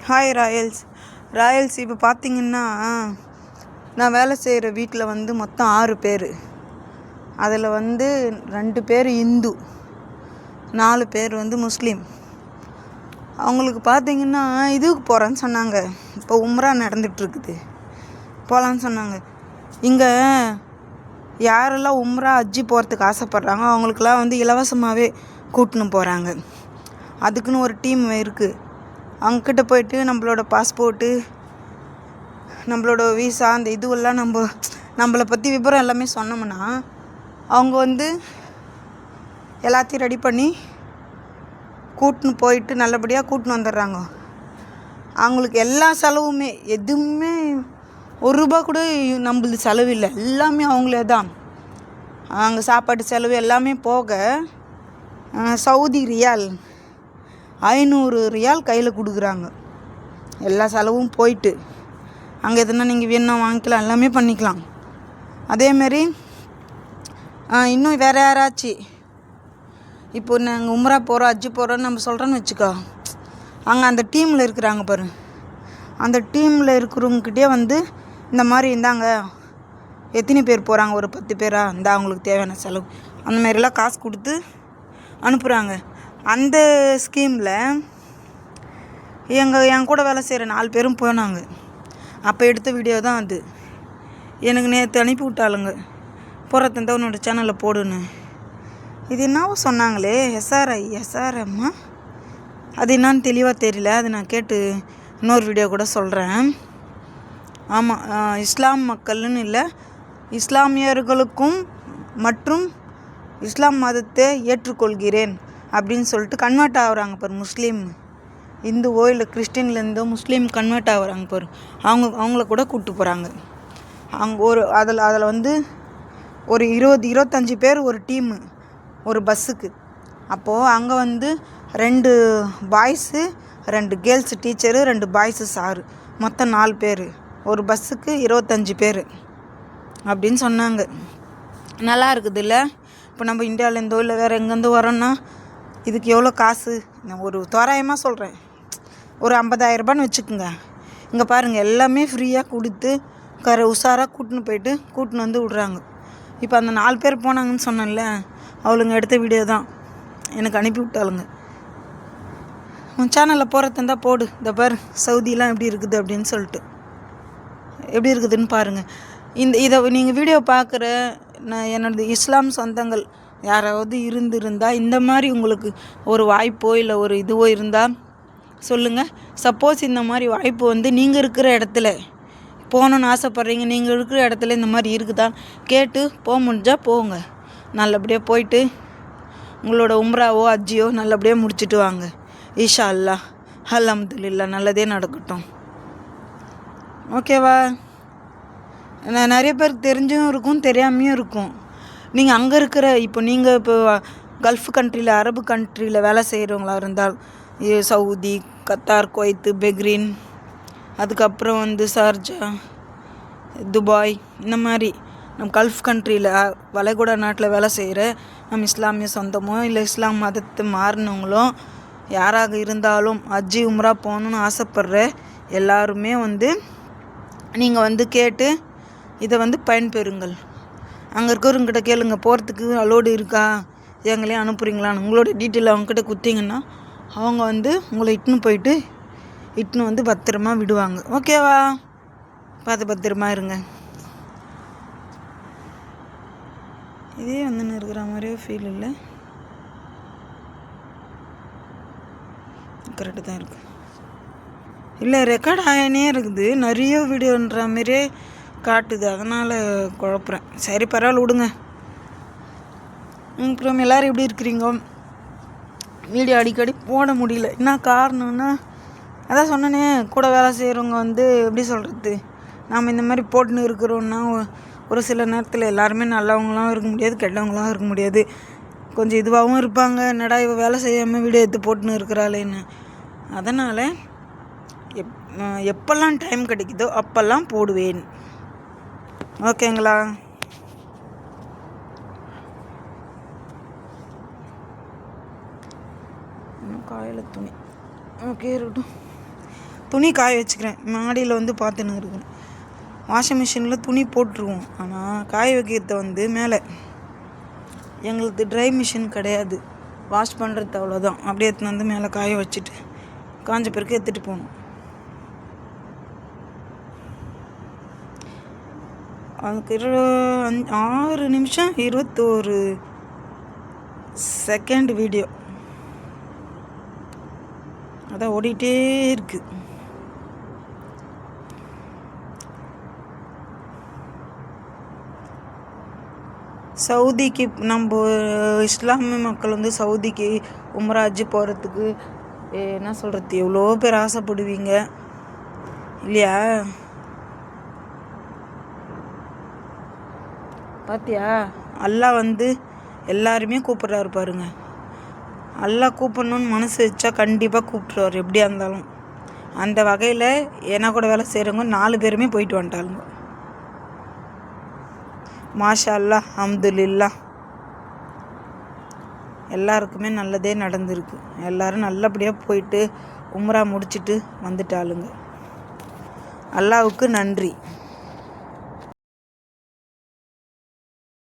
Hi Royals. இப்போ பார்த்தீங்கன்னா நான் வேலை செய்கிற வீட்டில் வந்து மொத்தம் 6 பேர். அதில் வந்து 2 பேர் இந்து, 4 பேர் வந்து முஸ்லீம். அவங்களுக்கு பார்த்தீங்கன்னா இதுக்கு போகிறேன்னு சொன்னாங்க. இப்போ உம்ரா நடந்துகிட்ருக்குது, போகலான்னு சொன்னாங்க. இங்கே யாரெல்லாம் உம்ரா ஹஜ்ஜி போகிறதுக்கு ஆசைப்பட்றாங்க அவங்களுக்கெல்லாம் வந்து இலவசமாகவே கூட்டின்னு போகிறாங்க. அதுக்குன்னு ஒரு டீம் இருக்குது. அங்ககிட்ட போயிட்டு நம்மளோட பாஸ்போர்ட்டு, நம்மளோட வீசா, அந்த இதுவெல்லாம் நம்மளை பற்றி விவரம் எல்லாமே சொன்னோம்னா அவங்க வந்து எல்லாத்தையும் ரெடி பண்ணி கூட்டின்னு போயிட்டு நல்லபடியாக கூட்டின்னு வந்துடுறாங்க. அவங்களுக்கு எல்லா செலவுமே, எதுவுமே ₹1 கூட நம்மளது செலவு இல்லை, எல்லாமே அவங்களே தான். அங்கே சாப்பாட்டு செலவு எல்லாமே போக சவுதி ரியால் 500 ரியால் கையில் கொடுக்குறாங்க. எல்லா செலவும் போயிட்டு அங்கே எதுனா நீங்கள் வேணும்னா வாங்கிக்கலாம், எல்லாமே பண்ணிக்கலாம். அதேமாரி இன்னும் வேறு யாராச்சும் இப்போ நாங்கள் உம்ரா போகிறோம் ஹஜ்ஜி போகிறோன்னு நம்ம சொல்கிறோன்னு வச்சுக்கோ, அங்கே அந்த டீமில் இருக்கிறாங்க பாரு, அந்த டீமில் இருக்கிறவங்ககிட்டே வந்து இந்த மாதிரி இருந்தாங்க, எத்தனை பேர் போகிறாங்க, ஒரு 10 பேரா இருந்தால் அவங்களுக்கு தேவையான செலவு அந்த மாதிரிலாம் காசு கொடுத்து அனுப்புகிறாங்க. அந்த ஸ்கீமில் என் கூட வேலை செய்கிற 4 பேரும் போனாங்க. அப்போ எடுத்த வீடியோ தான் அது. எனக்கு நேற்று அனுப்பி விட்டாளுங்க, போகிறத இருந்தால் உன்னோட சேனலில் போடுன்னு. இது என்னவோ சொன்னாங்களே, எஸ்ஆர்எம்மா, அது என்னான்னு தெளிவாக தெரியல. அது நான் கேட்டு இன்னொரு வீடியோ கூட சொல்கிறேன். ஆமாம், இஸ்லாம் மக்கள்னு இல்லை, இஸ்லாமியர்களுக்கும் மற்றும் இஸ்லாம் மதத்தை ஏற்றுக்கொள்கிறேன் அப்படின்னு சொல்லிட்டு கன்வெர்ட் ஆகுறாங்க பாரு. முஸ்லீம் இந்துவோ இல்லை கிறிஸ்டின்லேருந்தோ முஸ்லீம் கன்வெர்ட் ஆகுறாங்க பாரு, அவங்கள கூட கூப்பிட்டு போகிறாங்க. அவங்க அதில் வந்து ஒரு 20-25 பேர் ஒரு டீமு, ஒரு பஸ்ஸுக்கு. அப்போது அங்கே வந்து 2 boys 2 girls teacher, 2 boys sir, மொத்தம் 4 பேர். ஒரு பஸ்ஸுக்கு 25 பேர் அப்படின்னு சொன்னாங்க. நல்லா இருக்குது இல்லை? இப்போ நம்ம இந்தியாவிலேருந்தோ இல்லை வேறு எங்கேருந்தோ வரோன்னா இதுக்கு எவ்வளோ காசு? நான் ஒரு தோராயமாக சொல்கிறேன், ஒரு 50,000 வச்சுக்கோங்க. இங்கே பாருங்கள், எல்லாமே ஃப்ரீயாக கொடுத்து உஷாராக கூட்டின்னு வந்து விட்றாங்க. இப்போ அந்த 4 பேர் போனாங்கன்னு சொன்னேன்ல, அவளுங்க எடுத்த வீடியோ தான் எனக்கு அனுப்பி விட்டாளுங்க. உன் சேனலில் போகிறத இருந்தால் போடு, இந்த பாரு சவுதிலாம் எப்படி இருக்குது அப்படின்னு சொல்லிட்டு, எப்படி இருக்குதுன்னு பாருங்கள். இதை நீங்கள் வீடியோ பார்க்குற என்னோட இஸ்லாம் சொந்தங்கள் யாராவது இருந்திருந்தால் இந்த மாதிரி உங்களுக்கு ஒரு வாய்ப்போ இல்லை ஒரு இதுவோ இருந்தால் சொல்லுங்கள். சப்போஸ் இந்த மாதிரி வாய்ப்பு வந்து நீங்கள் இருக்கிற இடத்துல போகணுன்னு ஆசைப்பட்றீங்க, நீங்கள் இருக்கிற இடத்துல இந்த மாதிரி இருக்குதா கேட்டு போக முடிஞ்சால் போங்க. நல்லபடியாக போயிட்டு உங்களோட உம்ராவோ ஹஜ்ஜியோ நல்லபடியாக முடிச்சுட்டு வாங்க. இன்ஷா அல்லாஹ், அல்ஹம்துலில்லாஹ், நல்லதே நடக்கட்டும். ஓகேவா? நிறைய பேருக்கு தெரிஞ்சும் இருக்கும், தெரியாமையும் இருக்கும். நீங்கள் அங்கே இருக்கிற நீங்கள் இப்போ கல்ஃப் கண்ட்ரியில், அரபு கண்ட்ரியில் வேலை செய்கிறவங்களா இருந்தால் சவுதி, கத்தார், குவைத்து, பஹ்ரைன், அதுக்கப்புறம் வந்து ஷார்ஜா, துபாய், இந்த மாதிரி நம்ம கல்ஃப் கண்ட்ரியில் வளைகுடா நாட்டில் வேலை செய்கிற நம்ம இஸ்லாமிய சொந்தமோ இல்லை இஸ்லாம் மதத்தை மாறினவங்களோ யாராக இருந்தாலும் ஹஜ்ஜி உம்ரா போகணுன்னு ஆசைப்படுற எல்லாருமே வந்து நீங்கள் வந்து கேட்டு இதை வந்து பயன்பெறுங்கள். அங்கே இருக்கிறவங்ககிட்ட கேளுங்க, போகிறதுக்கு அலோடு இருக்கா, எங்களையும் அனுப்புகிறீங்களான்னு. உங்களோட டீட்டெயில் அவங்கக்கிட்ட கொடுத்தீங்கன்னா அவங்க வந்து உங்களை இட்டுன்னு வந்து பத்திரமா விடுவாங்க. ஓகேவா? பார்த்து பத்திரமா இருங்க. இதே வந்துன்னு இருக்கிற மாதிரியே ஃபீல் இல்லை, கரெக்டு தான் இருக்குது. இல்லை, ரெக்கார்ட் ஆகினே இருக்குது, நிறைய வீடியோன்ற மாதிரியே காட்டுது, அதனால் குழப்புறேன். சரி, பரவாயில்ல, விடுங்க. அப்புறம் எல்லோரும் எப்படி இருக்கிறீங்க? வீடியோ அடிக்கடி போட முடியல, என்ன காரணம்னா அதான் சொன்னேனே, கூட வேலை செய்கிறவங்க வந்து எப்படி சொல்கிறது, நாம் இந்த மாதிரி போட்டுன்னு இருக்கிறோன்னா ஒரு சில நேரத்தில் எல்லாருமே நல்லவங்களாம் இருக்க முடியாது, கெட்டவங்களாம் இருக்க முடியாது. கொஞ்சம் இதுவாகவும் இருப்பாங்க, என்னடா இவ வேலை செய்யாமல் வீடியோ எடுத்து போட்டுன்னு இருக்கிறாளேன்னு. அதனால் எப்போல்லாம் டைம் கிடைக்குதோ அப்போல்லாம் போடுவேன். ஓகேங்களா? காயில் துணி ஓகே இருக்கட்டும். துணி காய வச்சுக்கிறேன். மாடியில் வந்து பார்த்துன்னு இருக்கேன். வாஷிங் மிஷினில் துணி போட்டுருவோம். ஆனால் காய வைக்கிறத வந்து மேலே எங்களுக்கு ட்ரை மிஷின் கிடையாது. வாஷ் பண்ணுறது அவ்வளோதான். அப்படியே எடுத்துன்னு வந்து மேலே காய வச்சுட்டு காஞ்ச பிறகு எடுத்துகிட்டு போகணும். அதுக்கு 6 நிமிஷம் 21 செகண்ட் வீடியோ அதான் ஓடிட்டே இருக்கு. சவுதிக்கு நம்ம இஸ்லாமிய மக்கள் வந்து சவுதிக்கு உம்ராஜ் போகிறதுக்கு என்ன சொல்கிறது, எவ்வளோ பேர் ஆசைப்படுவீங்க இல்லையா? பார்த்தியா, அல்லாஹ் வந்து எல்லாருமே கூப்பிட்றாரு பாருங்க. அல்லாஹ் கூப்பிடணுன்னு மனசு வச்சா கண்டிப்பாக கூப்பிட்ருவார் எப்படியா இருந்தாலும். அந்த வகையில் என்ன கூட வேலை செய்கிறவங்க 4 பேருமே போயிட்டு வந்துட்டாளுங்க. மாஷா அல்லாஹ், அல்ஹம்துலில்லாஹ். எல்லாருக்குமே நல்லதே நடந்திருக்கு. எல்லோரும் நல்லபடியாக போயிட்டு உம்ரா முடிச்சுட்டு வந்துட்டாளுங்க. அல்லாஹ்வுக்கு நன்றி.